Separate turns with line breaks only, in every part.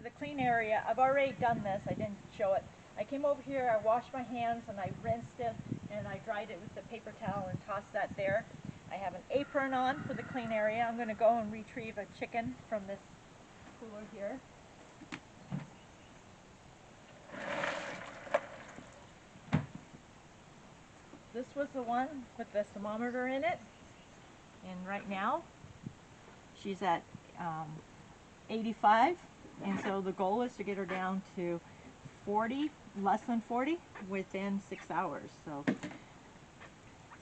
to the clean area. I've already done this. I didn't show it. I came over here, I washed my hands, and I rinsed it, and I dried it with the paper towel and tossed that there. I have an apron on for the clean area. I'm going to go and retrieve a chicken from this cooler here. This was the one with the thermometer in it, and right now she's at 85, and so the goal is to get her down to 40, less than 40, within 6 hours. So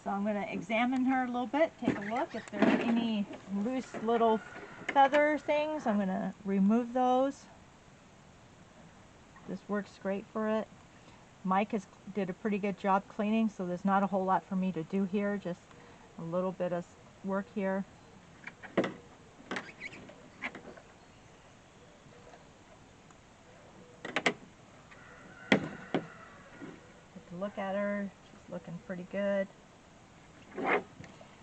I'm going to examine her a little bit, take a look. If there are any loose little feather things, I'm going to remove those. This works great for it. Mike did a pretty good job cleaning, so there's not a whole lot for me to do here, just a little bit of work here. Look at her, she's looking pretty good.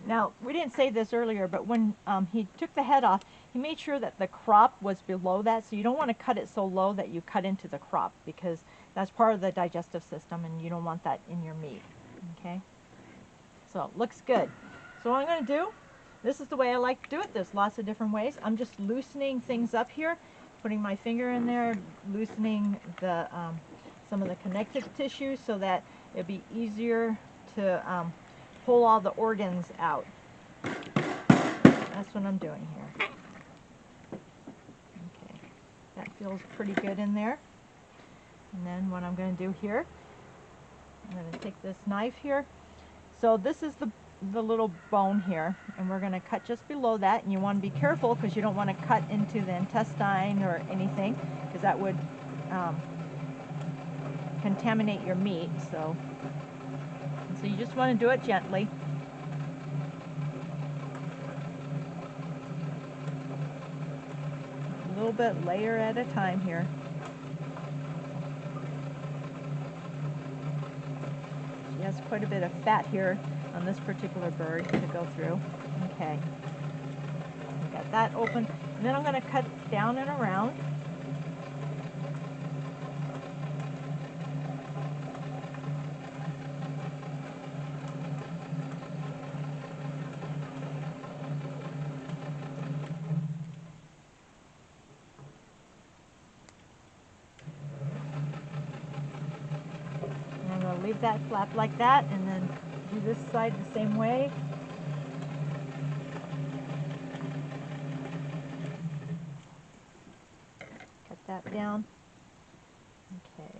Now, we didn't say this earlier, but when he took the head off, he made sure that the crop was below that, so you don't want to cut it so low that you cut into the crop, because that's part of the digestive system and you don't want that in your meat. Okay, so it looks good. So what I'm going to do, this is the way I like to do it. There's lots of different ways. I'm just loosening things up here, putting my finger in there, loosening the some of the connective tissue so that it'd be easier to pull all the organs out. That's what I'm doing here. Okay, that feels pretty good in there. And then what I'm going to do here, I'm going to take this knife here. So this is the little bone here, and we're going to cut just below that, and you want to be careful because you don't want to cut into the intestine or anything, because that would contaminate your meat. So you just want to do it gently. A little bit layer at a time here. She has quite a bit of fat here on this particular bird to go through. Okay, we got that open, and then I'm going to cut down and around. Leave that flap like that, and then do this side the same way. Cut that down. Okay.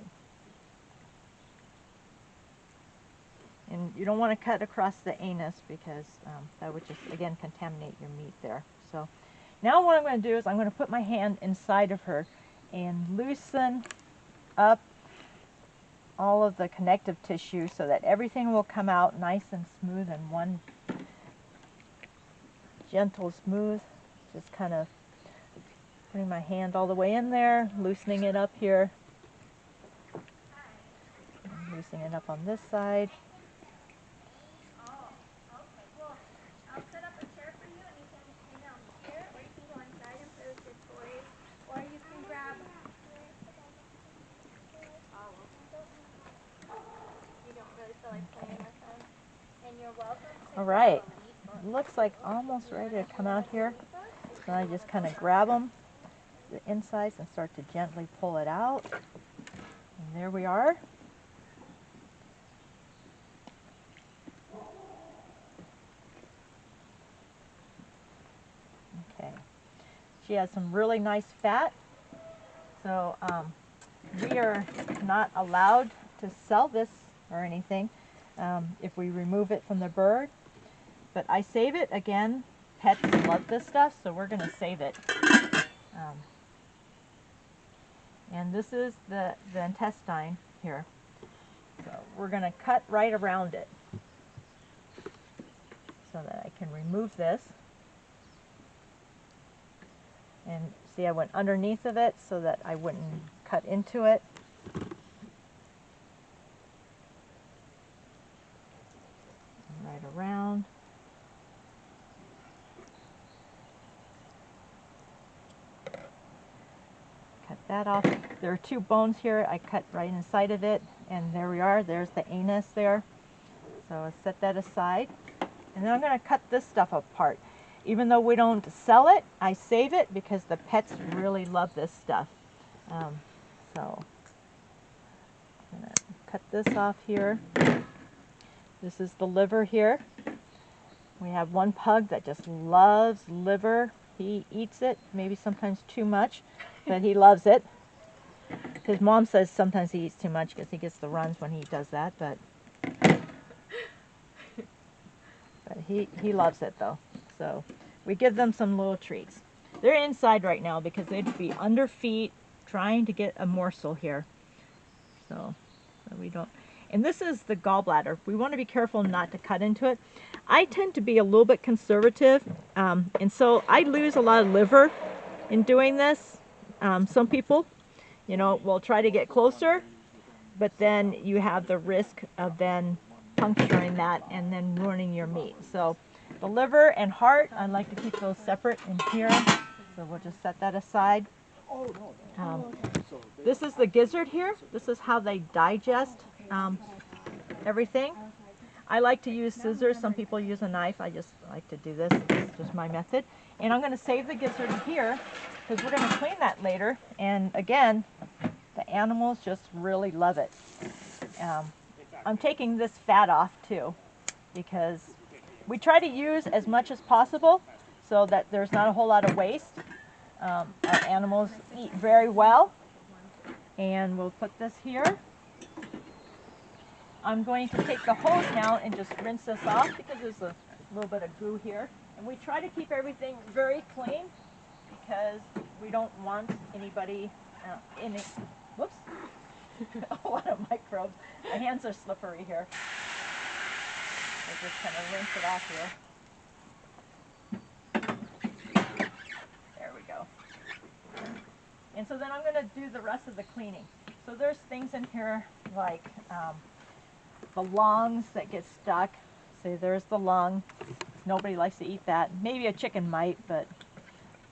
And you don't want to cut across the anus because that would just, again, contaminate your meat there. So now what I'm going to do is I'm going to put my hand inside of her and loosen up all of the connective tissue so that everything will come out nice and smooth in one gentle smooth. Just kind of putting my hand all the way in there, loosening it up here, and loosening it up on this side. All right, looks like almost ready to come out here. So I just kind of grab them, the insides, and start to gently pull it out. And there we are. Okay, she has some really nice fat. So we are not allowed to sell this or anything if we remove it from the bird. But I save it. Again, pets love this stuff, so we're going to save it. And this is the intestine here. So we're going to cut right around it so that I can remove this. And see, I went underneath of it so that I wouldn't cut into it. Right around. Cut that off. There are two bones here. I cut right inside of it, and there we are. There's the anus there. So I'll set that aside. And then I'm going to cut this stuff apart. Even though we don't sell it, I save it because the pets really love this stuff. So I'm going to cut this off here. This is the liver here. We have one pug that just loves liver. He eats it, maybe sometimes too much, but he loves it. His mom says sometimes he eats too much because he gets the runs when he does that, but he loves it though. So we give them some little treats. They're inside right now because they'd be under feet trying to get a morsel here. So we don't. And this is the gallbladder. We want to be careful not to cut into it. I tend to be a little bit conservative, and so I lose a lot of liver in doing this. Some people, you know, will try to get closer, but then you have the risk of then puncturing that and then ruining your meat. So the liver and heart, I like to keep those separate in here. So we'll just set that aside. This is the gizzard here. This is how they digest everything. I like to use scissors. Some people use a knife. I just like to do this. This is just my method. And I'm going to save the gizzard here because we're going to clean that later. And again, the animals just really love it. I'm taking this fat off too because we try to use as much as possible so that there's not a whole lot of waste. Our animals eat very well. And we'll put this here. I'm going to take the hose now and just rinse this off because there's a little bit of goo here. And we try to keep everything very clean because we don't want anybody in it. Whoops. A lot of microbes. My hands are slippery here. We'll just kind of rinse it off here. There we go. And so then I'm going to do the rest of the cleaning. So there's things in here like the lungs that get stuck. See, there's the lung. Nobody likes to eat that. Maybe a chicken might, but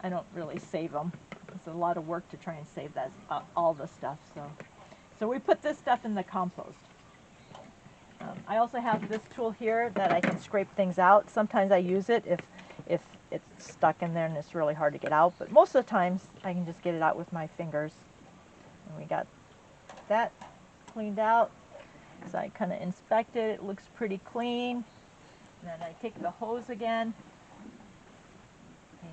I don't really save them. It's a lot of work to try and save that, all the stuff. So we put this stuff in the compost. I also have this tool here that I can scrape things out. Sometimes I use it if it's stuck in there and it's really hard to get out, but most of the times I can just get it out with my fingers. And we got that cleaned out. So I kind of inspect it. It looks pretty clean. And then I take the hose again,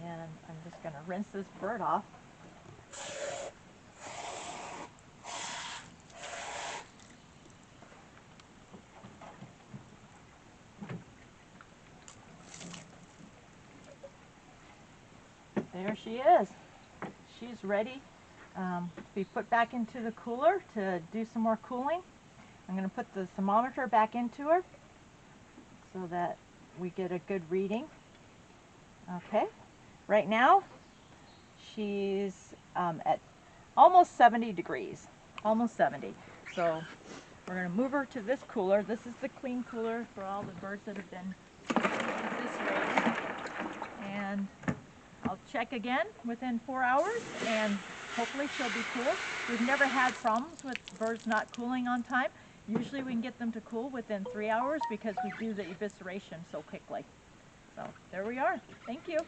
and I'm just going to rinse this bird off. There she is. She's ready to be put back into the cooler to do some more cooling. I'm going to put the thermometer back into her so that we get a good reading. Okay, right now she's at almost 70 degrees, almost 70. So we're going to move her to this cooler. This is the clean cooler for all the birds that have been eviscerated. And I'll check again within 4 hours and hopefully she'll be cool. We've never had problems with birds not cooling on time. Usually we can get them to cool within 3 hours because we do the evisceration so quickly. So there we are. Thank you.